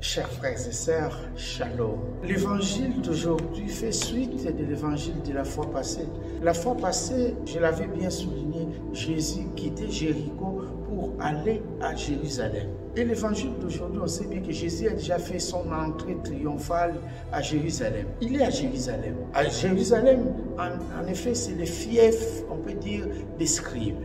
Chers frères et sœurs, shalom. L'évangile d'aujourd'hui fait suite de l'évangile de la fois passée. La fois passée, je l'avais bien souligné, Jésus quittait Jéricho pour aller à Jérusalem. Et l'évangile d'aujourd'hui, on sait bien que Jésus a déjà fait son entrée triomphale à Jérusalem. Il est à Jérusalem. À Jérusalem, en effet, c'est le fief, on peut dire, des scribes.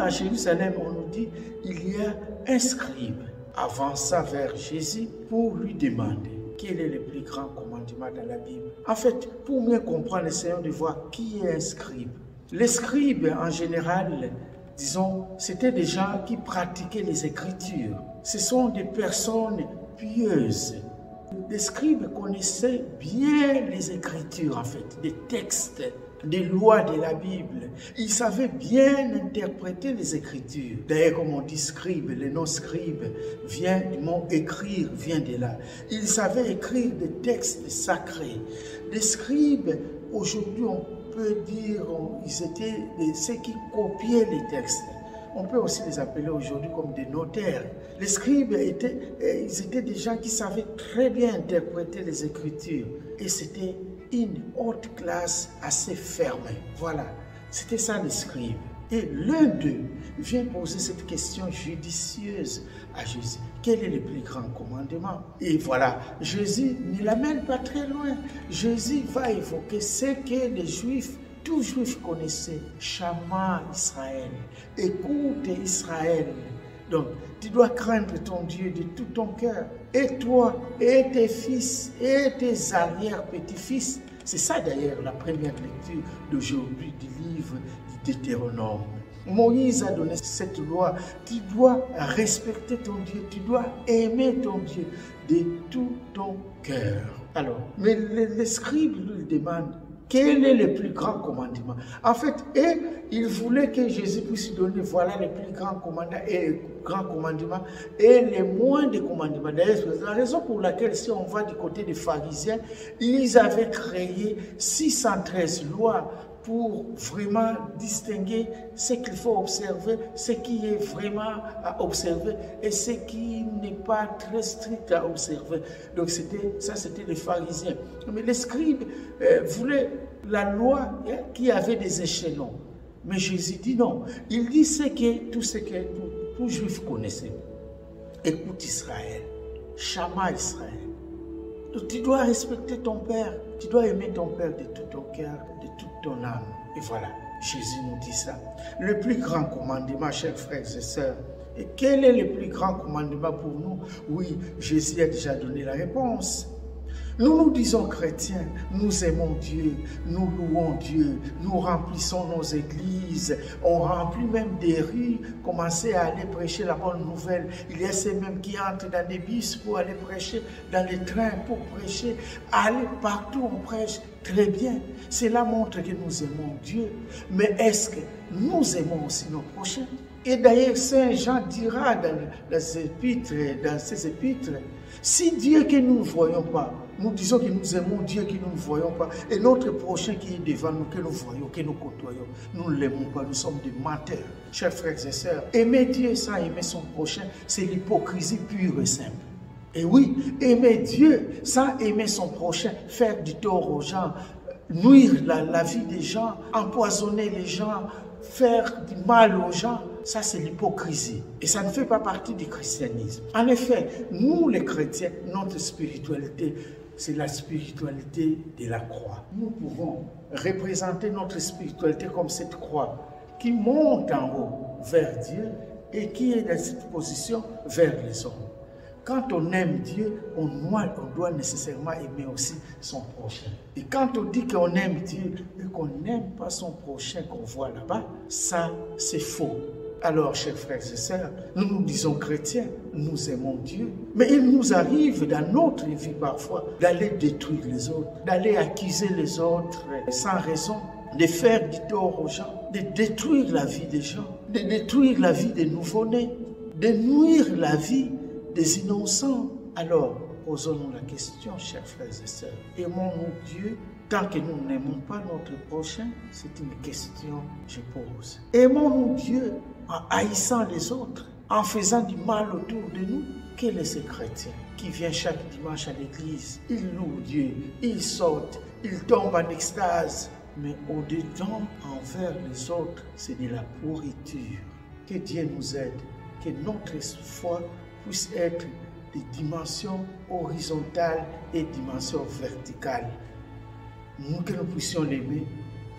Jérusalem, on nous dit, il y a un scribe avança vers Jésus pour lui demander quel est le plus grand commandement dans la Bible. En fait, pour mieux comprendre, essayons de voir qui est un scribe. Les scribes, en général, disons, c'était des gens qui pratiquaient les Écritures. Ce sont des personnes pieuses. Les scribes connaissaient bien les Écritures, en fait, des textes, des lois de la Bible. Ils savaient bien interpréter les Écritures. D'ailleurs, comme on dit scribe, le nom scribe vient du mot écrire, vient de là. Ils savaient écrire des textes sacrés. Les scribes, aujourd'hui, on peut dire, ils étaient ceux qui copiaient les textes. On peut aussi les appeler aujourd'hui comme des notaires. Les scribes ils étaient des gens qui savaient très bien interpréter les Écritures. Et c'était une haute classe assez fermée. Voilà, c'était ça les scribes. Et l'un d'eux vient poser cette question judicieuse à Jésus. Quel est le plus grand commandement? Et voilà, Jésus ne l'amène pas très loin. Jésus va évoquer ce que les Juifs, tous Juifs connaissaient. Shama Israël. Écoute Israël. Donc, tu dois craindre ton Dieu de tout ton cœur. Et toi, et tes fils, et tes arrière-petits-fils. C'est ça d'ailleurs la première lecture d'aujourd'hui du livre du Deutéronome. Moïse a donné cette loi. Tu dois respecter ton Dieu. Tu dois aimer ton Dieu de tout ton cœur. Alors, mais les scribes lui demandent, quel est le plus grand commandement? En fait, il voulait que Jésus puisse donner, voilà le plus grand commandement et les moins de commandements. D'ailleurs, c'est la raison pour laquelle, si on va du côté des pharisiens, ils avaient créé 613 lois pour vraiment distinguer ce qu'il faut observer, ce qui est vraiment à observer et ce qui n'est pas très strict à observer. Donc c'était les pharisiens. Mais les scribes voulaient la loi qui avait des échelons. Mais Jésus dit non. Il dit tout ce que tout juif connaissait. Écoute Israël, Shama Israël. Donc, tu dois respecter ton père, tu dois aimer ton père de tout ton cœur, de toute ton âme. Et voilà, Jésus nous dit ça. Le plus grand commandement, chers frères et sœurs, et quel est le plus grand commandement pour nous? Oui, Jésus a déjà donné la réponse. Nous disons chrétiens, nous aimons Dieu, nous louons Dieu, nous remplissons nos églises, on remplit même des rues, commencer à aller prêcher la bonne nouvelle. Il y a ceux même qui entrent dans des bus pour aller prêcher, dans les trains pour prêcher, aller partout on prêche. Très bien, cela montre que nous aimons Dieu, mais est-ce que nous aimons aussi nos prochains? Et d'ailleurs, Saint Jean dira dans ses épîtres, si Dieu que nous ne voyons pas, nous disons que nous aimons Dieu que nous ne voyons pas, et notre prochain qui est devant nous, que nous voyons, que nous côtoyons, nous ne l'aimons pas, nous sommes des menteurs. Chers frères et sœurs, aimer Dieu sans aimer son prochain, c'est l'hypocrisie pure et simple. Et oui, aimer Dieu sans aimer son prochain, faire du tort aux gens, nuire la vie des gens, empoisonner les gens, faire du mal aux gens, ça c'est l'hypocrisie. Et ça ne fait pas partie du christianisme. En effet, nous les chrétiens, notre spiritualité, c'est la spiritualité de la croix. Nous pouvons représenter notre spiritualité comme cette croix qui monte en haut vers Dieu et qui est dans cette position vers les hommes. Quand on aime Dieu, on doit nécessairement aimer aussi son prochain. Et quand on dit qu'on aime Dieu et qu'on n'aime pas son prochain qu'on voit là-bas, ça c'est faux. Alors, chers frères et sœurs, nous disons chrétiens, nous aimons Dieu, mais il nous arrive dans notre vie parfois d'aller détruire les autres, d'aller accuser les autres sans raison, de faire du tort aux gens, de détruire la vie des gens, de détruire la vie des nouveau-nés, de nuire la vie des innocents. Alors, posons-nous la question, chers frères et sœurs. Aimons-nous Dieu tant que nous n'aimons pas notre prochain? C'est une question que je pose. Aimons-nous Dieu en haïssant les autres, en faisant du mal autour de nous? Quel est ce chrétien qui vient chaque dimanche à l'église? Il loue Dieu, il saute, il tombe en extase, mais au-dedans, envers les autres, c'est de la pourriture. Que Dieu nous aide, que notre foi puisse être des dimensions horizontales et dimensions verticales. Nous, que nous puissions l'aimer,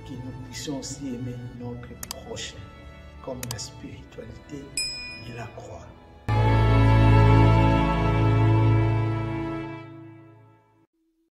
que nous puissions aussi aimer notre prochain, comme la spiritualité de la croix.